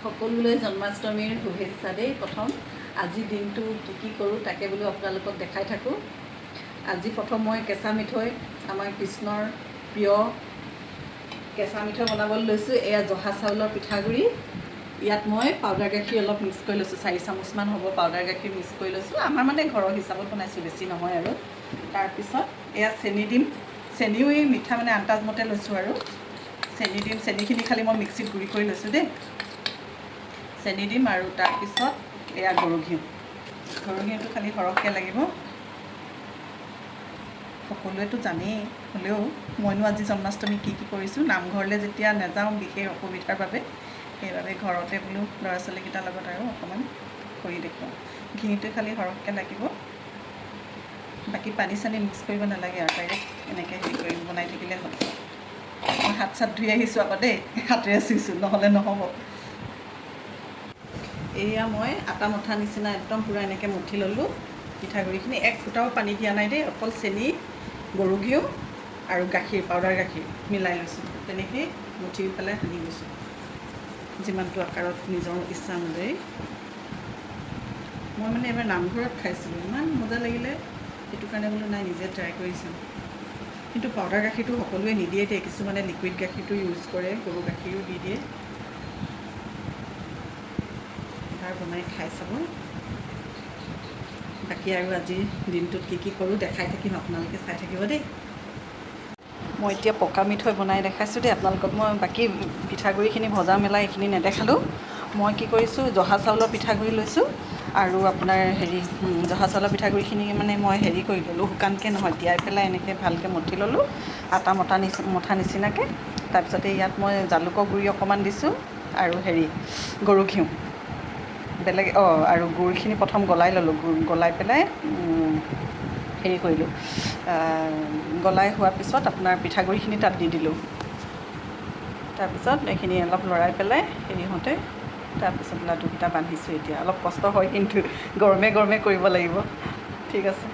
সকলোলৈ জন্মাষ্টমীৰ শুভেচ্ছা দেই। প্ৰথম আজি দিনটো কি কৰোঁ তাকে বোলো আপোনালোকক দেখাই থাকোঁ। আজি প্ৰথম মই কেঁচা মিঠৈ, আমাৰ কৃষ্ণৰ প্ৰিয় কেঁচা মিঠৈ বনাবলৈ লৈছোঁ। এয়া জহা চাউলৰ পিঠাগুড়ি, ইয়াত মই পাউডাৰ গাখীৰ অলপ মিক্স কৰি লৈছোঁ, 4 চামুচমান হ'ব পাউডাৰ গাখীৰ মিক্স কৰি লৈছোঁ। আমাৰ মানে ঘৰৰ হিচাপত বনাইছোঁ, বেছি নহয় আৰু। তাৰপিছত এয়া চেনি দিম, চেনিও এই মিঠা মানে আন্দাজমতে লৈছোঁ আৰু চেনি দিম। চেনিখিনি খালি মই মিক্সিত গুড়ি কৰি লৈছোঁ দেই। চেনি দিম আৰু তাৰপিছত এয়া গৰু ঘিউটো খালি সৰহকৈ লাগিব। সকলোৱেতো জানেই, হ'লেও মইনো আজি জন্মাষ্টমী কি কৰিছোঁ। নামঘৰলৈ যেতিয়া নাযাওঁ বিশেষ অসুবিধাৰ বাবে, সেইবাবে ঘৰতে বোলো ল'ৰা ছোৱালীকেইটাৰ লগত আৰু অকণমান কৰি দেখুৱাওঁ। ঘিউটো খালি সৰহকৈ লাগিব, বাকী পানী চানী মিক্স কৰিব নালাগে আৰু ডাইৰেক্ট এনেকৈ হেৰি কৰি বনাই থাকিলে হ'ল। মই হাত চাত ধুই আহিছোঁ আকৌ দেই, হাতেৰে চুইছোঁ, নহ'লে নহ'ব। এয়া মই আটা মঠা নিচিনা একদম পূৰা এনেকৈ মঠি ল'লোঁ পিঠাগুড়িখিনি। এক ফুটাও পানী দিয়া নাই দেই, অকল চেনি, গৰু ঘিউ আৰু গাখীৰ, পাউডাৰ গাখীৰ মিলাই লৈছোঁ। তেনেকৈয়ে মঠি পেলাই সানি লৈছোঁ, যিমানটো আকাৰত নিজৰ ইচ্ছা অনুযায়ী। মই মানে এবাৰ নামঘৰত খাইছিলোঁ, ইমান মজা লাগিলে, সেইটো কাৰণে বোলো নাই নিজে ট্ৰাই কৰিছোঁ। কিন্তু পাউডাৰ গাখীৰটো সকলোৱে নিদিয়ে দেই, কিছুমানে লিকুইড গাখীৰটো ইউজ কৰে, গৰু গাখীৰো দি দিয়ে। এবাৰ বনাই খাই চাব। বাকী আৰু আজিৰ দিনটোত কি কৰোঁ দেখাই থাকিম, আপোনালোকে চাই থাকিব দেই। মই এতিয়া পকা মিঠৈ বনাই দেখাইছোঁ দেই আপোনালোকক। মই বাকী পিঠাগুড়িখিনি ভজা মেলা এইখিনি নেদেখালোঁ। মই কি কৰিছোঁ, জহা চাউলৰ পিঠাগুড়ি লৈছোঁ আৰু আপোনাৰ জহা চাউলৰ পিঠাগুড়িখিনি মানে মই হেৰি কৰি ল'লোঁ, শুকানকৈ নহয়, তিয়াই পেলাই এনেকৈ ভালকৈ মঠি ল'লোঁ, আটা মঠা নিচিনাকৈ। তাৰপিছতে ইয়াত মই জালুকৰ গুড়ি অকণমান দিছোঁ আৰু গৰু ঘিউ বেলেগ আৰু গুড়খিনি প্ৰথম গলাই ল'লোঁ। গলাই পেলাই হেৰি কৰিলোঁ, গলাই হোৱাৰ পিছত আপোনাৰ পিঠাগুড়িখিনি তাত দি দিলোঁ। তাৰপিছত এইখিনি অলপ লৰাই পেলাই হওঁতে তাৰপিছত লাডুকেইটা বান্ধিছোঁ। এতিয়া অলপ কষ্ট হয় কিন্তু গৰমে গৰমে কৰিব লাগিব। ঠিক আছে।